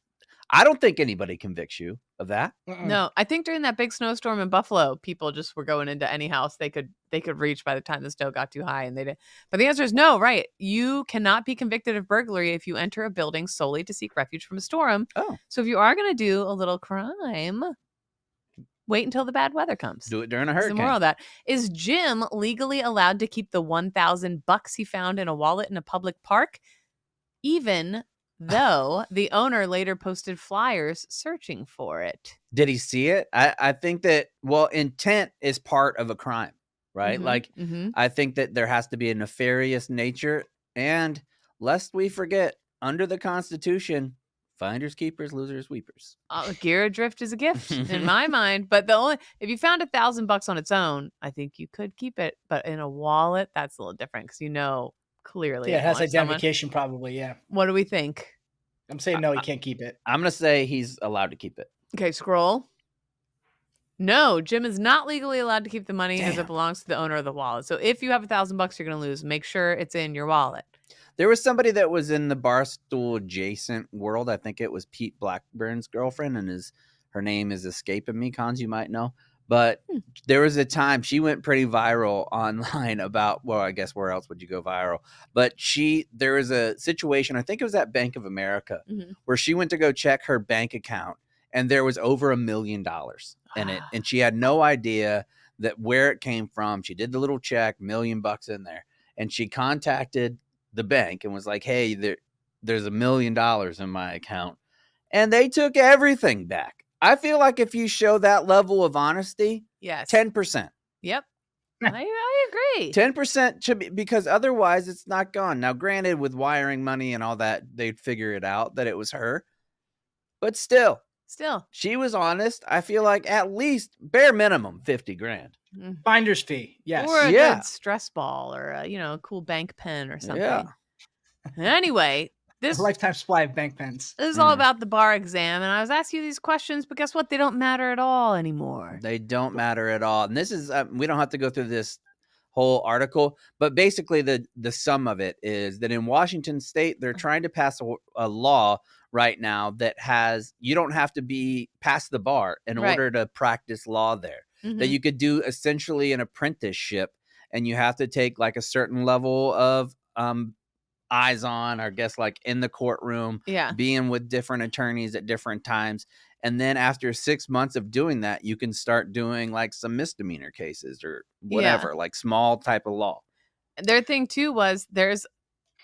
I don't think anybody convicts you of that. No, I think during that big snowstorm in Buffalo, people just were going into any house they could reach by the time the snow got too high, and they did. But the answer is no, right? You cannot be convicted of burglary if you enter a building solely to seek refuge from a storm. Oh, so if you are going to do a little crime, wait until the bad weather comes. Do it during a hurricane. The moral of that is: Jim legally allowed to keep the $1,000 he found in a wallet in a public park, even though the owner later posted flyers searching for it. Did he see it? I think that, well, intent is part of a crime, right? Like, I think that there has to be a nefarious nature. And lest we forget, under the Constitution, finders keepers, losers weepers. Gear adrift is a gift in my mind, but if you found $1,000 on its own, I think you could keep it. But in a wallet, that's a little different because clearly Yeah, it it has belongs to someone. identification probably, yeah. What do we think? I'm saying no, he can't keep it. I'm going to say he's allowed to keep it. Okay, scroll. No, Jim is not legally allowed to keep the money as it Damn. belongs to the owner of the wallet. So if you have $1,000 you're going to lose, make sure it's in your wallet. There was somebody that was in the Barstool adjacent world. I think it was Pete Blackburn's girlfriend, and her name is escaping me. Cons, you might know. But there was a time she went pretty viral online about, well, I guess where else would you go viral? But there was a situation, I think it was at Bank of America, where she went to go check her bank account, and there was over $1 million in it. And she had no idea that where it came from. She did the little check, $1 million in there. And she contacted the bank and was like, hey, there's $1 million in my account. And they took everything back. I feel like if you show that level of honesty, yes, 10%. Yep. I agree. 10% should be, because otherwise it's not gone. Now, granted, with wiring money and all that, they'd figure it out that it was her. But still, she was honest. I feel like at least bare minimum $50,000. Finder's fee, yes. Or a good stress ball or a cool bank pen or something. Yeah. Anyway, a lifetime supply of bank pens. This is all about the bar exam, and I was asking you these questions, but guess what? They don't matter at all anymore. They don't matter at all. And this is we don't have to go through this whole article, but basically the sum of it is that in Washington State, they're trying to pass a law right now that you don't have to be past the bar in order to practice law there. That you could do essentially an apprenticeship, and you have to take like a certain level of eyes on, or I guess like in the courtroom, being with different attorneys at different times. And then after 6 months of doing that, you can start doing like some misdemeanor cases or whatever, like small type of law. Their thing too was there's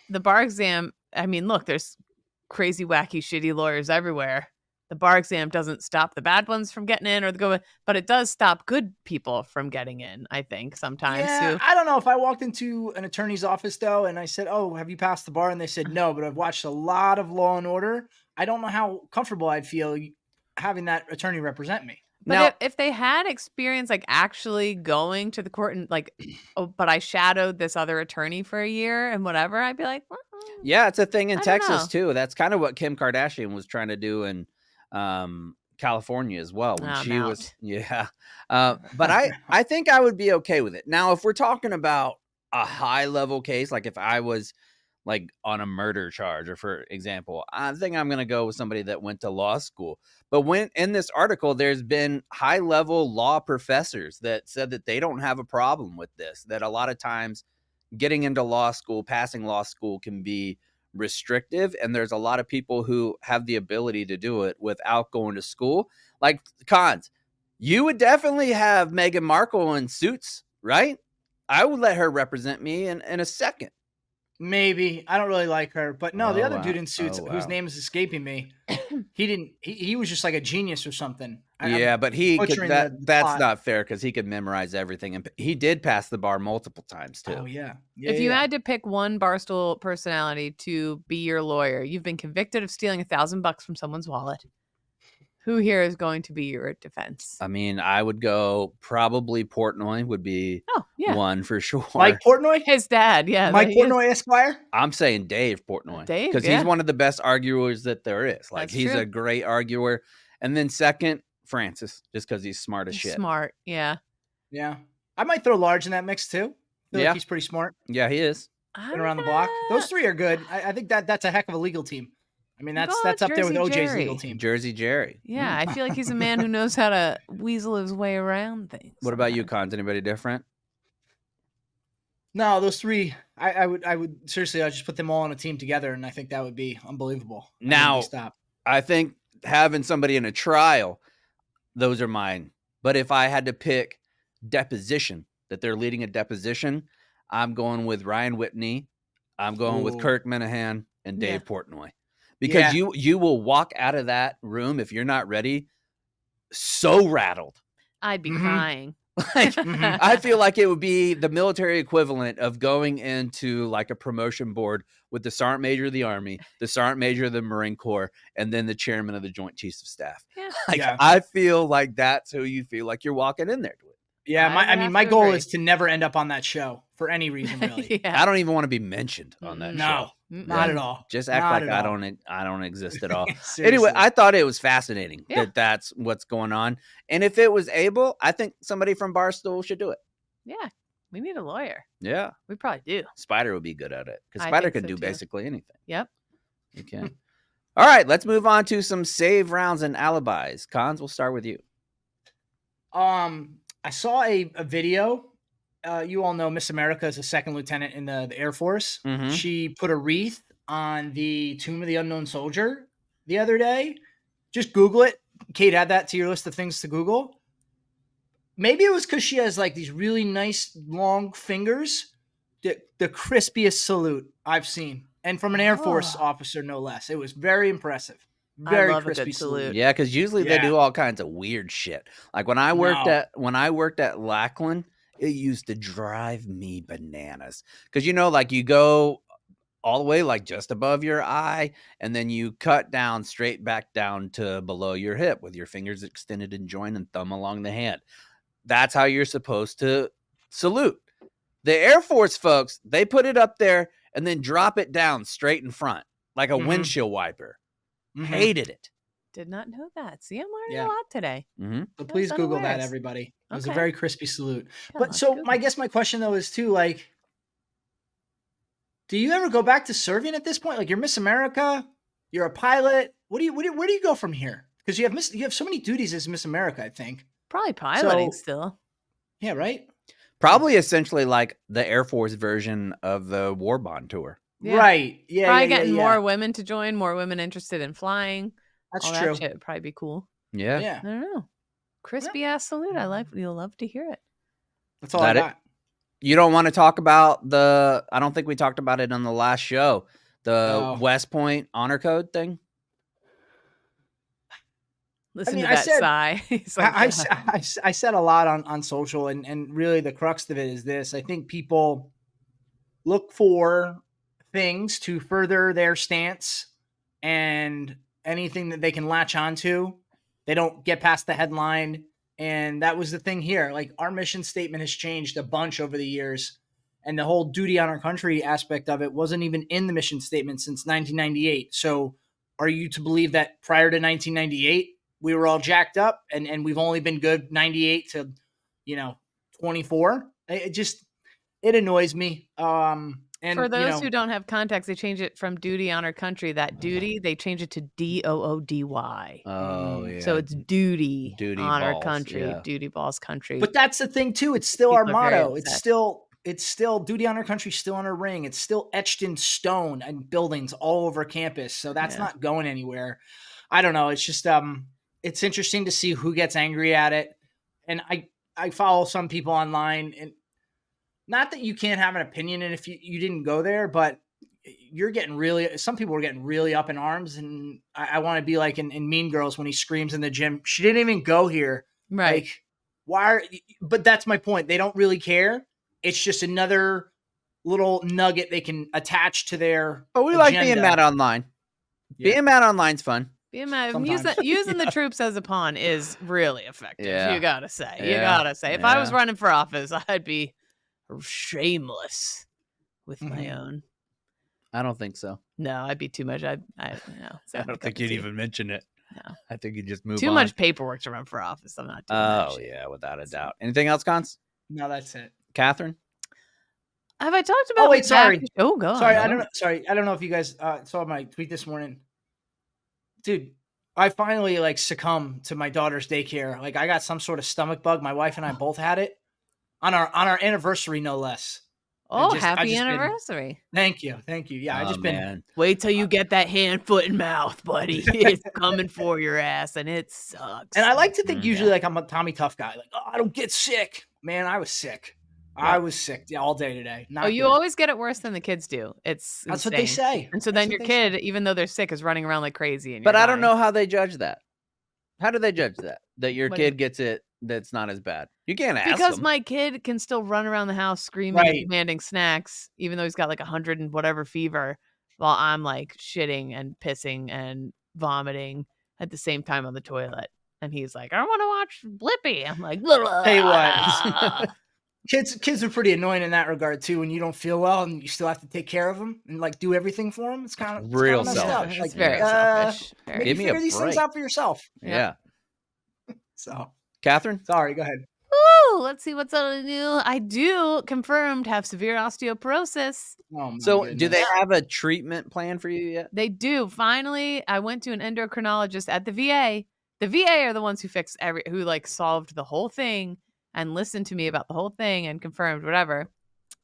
the bar exam. I mean, look, there's crazy, wacky, shitty lawyers everywhere. The bar exam doesn't stop the bad ones from getting in or the good, but it does stop good people from getting in, I think, sometimes. Yeah, I don't know. If I walked into an attorney's office, though, and I said, oh, have you passed the bar? And they said no, but I've watched a lot of Law and Order. I don't know how comfortable I'd feel having that attorney represent me. But now, if they had experience like actually going to the court and like, oh, but I shadowed this other attorney for a year and whatever, I'd be like, well, yeah, it's a thing in Texas too. That's kind of what Kim Kardashian was trying to do in California as well when she was but I think I would be okay with it. Now, if we're talking about a high level case, like if I was like on a murder charge, or for example, I think I'm going to go with somebody that went to law school. But when in this article, there's been high level law professors that said that they don't have a problem with this, that a lot of times getting into law school, passing law school can be restrictive, and there's a lot of people who have the ability to do it without going to school. Like, Cons, you would definitely have Meghan Markle in Suits, right? I would let her represent me in a second. Maybe. I don't really like her, but no, the other dude in Suits, whose name is escaping me, he was just like a genius or something. But that's not fair, because he could memorize everything, and he did pass the bar multiple times too. Oh yeah. If you had to pick one Barstool personality to be your lawyer, you've been convicted of stealing $1,000 from someone's wallet. Who here is going to be your defense? I mean, I would go probably Portnoy would be one for sure. Mike Portnoy? His dad, yeah. Mike Portnoy Esquire? I'm saying Dave Portnoy. Dave, because he's one of the best arguers that there is. Like, he's a great arguer. And then second, Francis, just because he's smart as shit. Smart, yeah. Yeah. I might throw Large in that mix too. I feel like he's pretty smart. Yeah, he is. Been around the block. Those three are good. I think that's a heck of a legal team. I mean, that's up there with OJ's legal team. Jersey Jerry. Yeah, I feel like he's a man who knows how to weasel his way around things. What about you, Cons? Anybody different? No, those three, I would seriously, I'd just put them all on a team together, and I think that would be unbelievable. Now, I think having somebody in a trial, those are mine. But if I had to pick deposition, that they're leading a deposition, I'm going with Ryan Whitney. I'm going with Kirk Minahan and Dave Portnoy. because you will walk out of that room if you're not ready so rattled. I'd be crying. Like, I feel like it would be the military equivalent of going into like a promotion board with the Sergeant Major of the Army, the Sergeant Major of the Marine Corps, and then the Chairman of the Joint Chiefs of Staff. Yeah. Like, I feel like that's who you feel like you're walking in there with. Yeah, my goal is to never end up on that show for any reason, really. I don't even want to be mentioned on that show. Not at all. Just act like I don't exist at all. Anyway, I thought it was fascinating that that's what's going on. And if it was able, I think somebody from Barstool should do it. Yeah. We need a lawyer. Yeah. We probably do. Spider would be good at it because Spider can do basically anything. Yep. You can. All right, let's move on to some save rounds and alibis. Cons, we'll start with you. I saw a video. You all know Miss America is a second lieutenant in the Air Force. Mm-hmm. She put a wreath on the Tomb of the Unknown Soldier the other day. Just Google it. Kate, add that to your list of things to Google. Maybe it was because she has like these really nice long fingers. The crispiest salute I've seen. And from an Air Force officer, no less. It was very impressive. Very crispy salute. Yeah, because usually they do all kinds of weird shit. Like when I worked at Lackland, it used to drive me bananas. Because like you go all the way like just above your eye, and then you cut down straight back down to below your hip with your fingers extended and joined and thumb along the hand. That's how you're supposed to salute. The Air Force folks, they put it up there and then drop it down straight in front like a windshield wiper. Hated it. Did not know that. See, I'm learning a lot today. So please Google that, everybody. It was a very crispy salute. But so I guess my question though is too, like, do you ever go back to serving at this point? Like, you're Miss America, you're a pilot. Where do you go from here? Because you have so many duties as Miss America, I think. Probably piloting still. Yeah, right. Probably essentially like the Air Force version of the War Bond tour. Yeah. Right. Yeah. Probably getting more women to join, more women interested in flying. That's all true. That shit would probably be cool. Yeah. Yeah. I don't know. Crispy ass salute. You'll love to hear it. That's all I got. You don't want to talk about I don't think we talked about it on the last show. The West Point honor code thing. Listen to that sigh. I said a lot on social, and really the crux of it is this. I think people look for things to further their stance, and anything that they can latch onto, they don't get past the headline. And that was the thing here. Like, our mission statement has changed a bunch over the years, and the whole duty on our country aspect of it wasn't even in the mission statement since 1998. So are you to believe that prior to 1998, we were all jacked up and we've only been good 98 to, 24? It annoys me. And for those who don't have context, they change it from duty honor country. That duty, they change it to DOODY. Oh, yeah. So it's duty honor balls, country, duty balls country. But that's the thing too. It's still our motto. It's still duty honor country, still on our ring. It's still etched in stone and buildings all over campus. So that's not going anywhere. I don't know. It's just it's interesting to see who gets angry at it. And I follow some people online, and not that you can't have an opinion, and if you didn't go there, but some people were getting really up in arms, and I want to be like in Mean Girls when he screams in the gym, she didn't even go here. Right. Like, but that's my point. They don't really care. It's just another little nugget they can attach to their agenda. Like being mad online. Yeah. Being mad online's fun. Being mad, using the troops as a pawn is really effective. Yeah. You gotta say. If I was running for office, I'd be shameless with my own. I don't think so. No, I'd be too much. I don't think you'd even mention it. No. I think you'd just move on. Too much paperwork to run for office. I'm not doing that shit. Yeah, without a doubt. Anything else, Cons? No, that's it. Catherine? Have I talked about? Oh wait, sorry. Oh, go on. Sorry, I don't know. Sorry, I don't know if you guys saw my tweet this morning. Dude, I finally succumbed to my daughter's daycare. Like, I got some sort of stomach bug. My wife and I both had it on our anniversary, no less. Oh, happy anniversary! Thank you. Yeah, man. Wait till you get that hand, foot, and mouth, buddy. It's coming for your ass, and it sucks. And I like to think usually I'm a Tommy Tough guy. Like, oh, I don't get sick. Man, I was sick. I was sick all day today. Oh, you good. always get it worse than the kids do. It's That's what they insane. say. And so then your kid, even though they're sick, is running around like crazy. And But you're I don't dying. know how they judge that. How do they judge that? That your What do you kid gets it that's not as bad? You can't ask Because them. my kid can still run around the house screaming and demanding snacks, even though he's got like 100 and whatever fever, while I'm like shitting and pissing and vomiting at the same time on the toilet. And he's like, I want to watch Blippi. I'm like, Tell you what, kids are pretty annoying in that regard too. When you don't feel well and you still have to take care of them and like do everything for them, it's kind of real messed up. selfish. It's Like, very selfish. maybe Give me a figure these things break. out for yourself. Yeah. So, Catherine? sorry, go ahead. Ooh, let's see what's on new. I do confirmed have severe osteoporosis. Oh, my So goodness. do they have a treatment plan for you yet? They do. Finally, I went to an endocrinologist at the VA. The VA are the ones who fixed who like solved the whole thing and listened to me about the whole thing and confirmed whatever.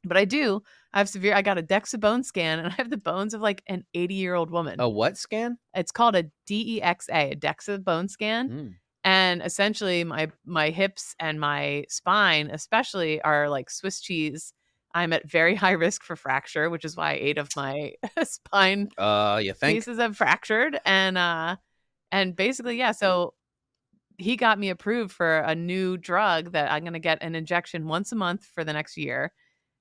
But I got a DEXA bone scan and I have the bones of like an 80-year-old woman. A what scan? It's called a DEXA, a DEXA bone scan. And essentially my hips and my spine especially are like Swiss cheese. I'm at very high risk for fracture, which is why 8 of my spine You think? pieces have fractured. And basically, yeah, so he got me approved for a new drug that I'm going to get an injection once a month for the next year.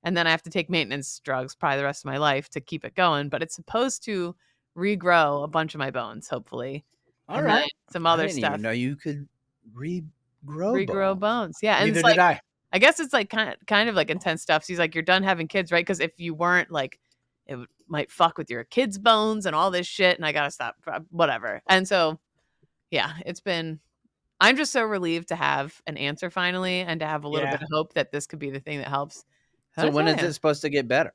And then I have to take maintenance drugs probably the rest of my life to keep it going. But it's supposed to regrow a bunch of my bones, hopefully. All right. Some other I didn't stuff. even know you could Regrow bones. Yeah. And Neither it's like, did I. I guess it's like kind of like intense stuff. So he's like, you're done having kids, right? Because if you weren't, like, it might fuck with your kids' bones and all this shit. And I got to stop, whatever. And so, yeah, I'm just so relieved to have an answer finally and to have a little bit of hope that this could be the thing that helps. So when is it supposed to get better?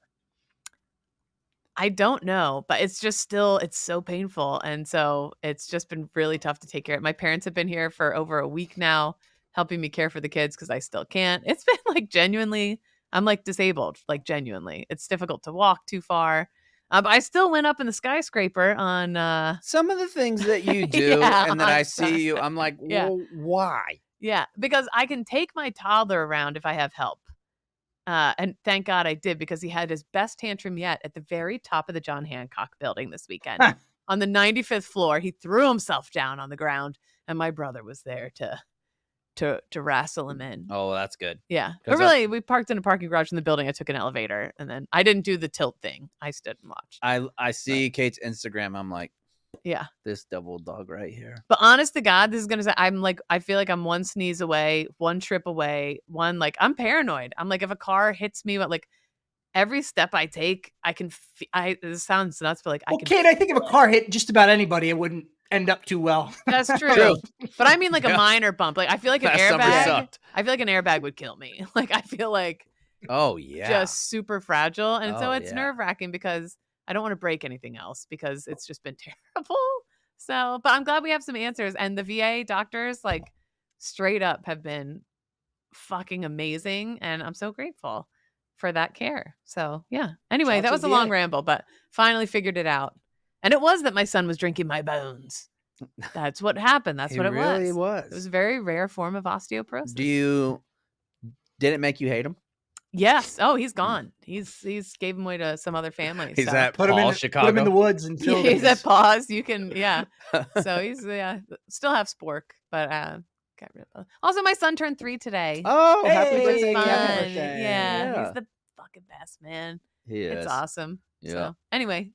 I don't know, but it's just still, it's so painful. And so it's just been really tough to take care of. My parents have been here for over a week now, helping me care for the kids because I still can't. It's been like genuinely, I'm like disabled, like genuinely. It's difficult to walk too far. But I still went up in the skyscraper on some of the things that you do and that I see you, I'm like, well, why? Yeah, because I can take my toddler around if I have help. And thank God I did, because he had his best tantrum yet at the very top of the John Hancock building this weekend. On the 95th floor, he threw himself down on the ground, and my brother was there to wrestle him in. Oh, that's good. Yeah. But really, we parked in a parking garage in the building. I took an elevator, and then I didn't do the tilt thing. I stood and watched. I see Kate's Instagram. I'm like, yeah, this devil dog right here. But honest to God, this is going to say, I feel like I'm one sneeze away, one trip away, I'm paranoid. I'm like, if a car hits me, like every step I take, I can, this sounds nuts, but like, Kate, I think if a car hit just about anybody, it wouldn't end up too well. That's true. But I mean like a minor bump. Like I feel like an airbag would kill me. Like I feel like, just super fragile. And so it's nerve wracking because I don't want to break anything else because it's just been terrible. So, but I'm glad we have some answers. And the VA doctors, like, straight up have been fucking amazing. And I'm so grateful for that care. So, yeah. Anyway, that was a long ramble, but finally figured it out. And it was that my son was drinking my bones. That's what happened. That's what it really was. It was a very rare form of osteoporosis. Did it make you hate him? Yes. Oh, he's gone. He's gave him away to some other family. He's at Paul, Chicago. Put him in the woods and he's at Paws. You can, So he's still have spork, but got rid of. Also, my son turned 3 today. Oh, happy birthday! Fun. Yeah, he's the fucking best, man. He is. It's awesome. Yeah. So anyway,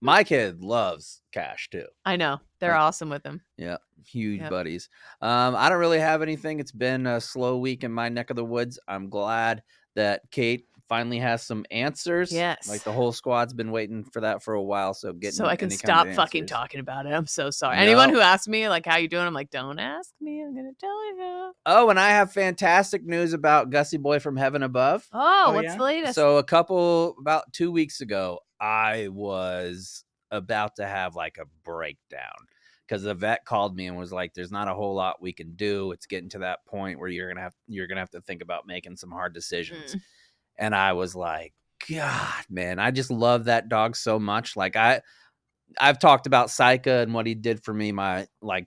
my kid loves Cash too. I know they're awesome with him. Yeah, huge buddies. I don't really have anything. It's been a slow week in my neck of the woods. I'm glad that Kate finally has some answers. Yes. Like the whole squad's been waiting for that for a while. So I can stop fucking talking about it. I'm so sorry. Anyone who asks me like, how you doing? I'm like, don't ask me. I'm going to tell you. Oh, and I have fantastic news about Gussie Boy from Heaven Above. Oh, what's the latest? So about 2 weeks ago, I was about to have like a breakdown because the vet called me and was like, there's not a whole lot we can do. It's getting to that point where you're going to have to think about making some hard decisions. And I was like, God, man, I just love that dog so much. Like I've talked about Saika and what he did for me,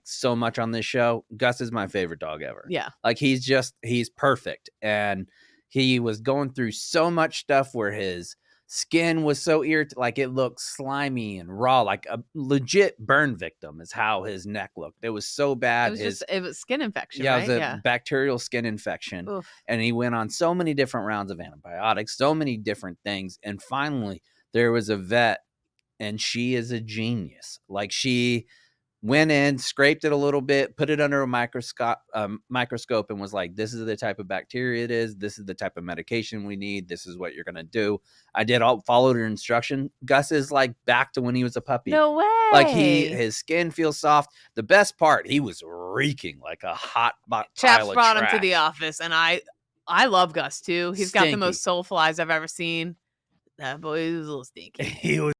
so much on this show. Gus is my favorite dog ever. Yeah. Like he's perfect. And He was going through so much stuff where his skin was so irritated, like it looked slimy and raw, like a legit burn victim is how his neck looked. It was so bad. It was skin infection, yeah, right? it was a bacterial skin infection. Oof. And he went on so many different rounds of antibiotics, so many different things. And finally, there was a vet, and she is a genius. Like, she went in, scraped it a little bit, put it under a microscope, and was like, this is the type of bacteria it is. This is the type of medication we need. This is what you're going to do. Followed her instruction. Gus is like back to when he was a puppy. No way. Like, his skin feels soft. The best part, he was reeking like a hot Chaps pile of brought him to trash. the office, and I love Gus too. He's got the most soulful eyes I've ever seen. That boy is a little stinky. He was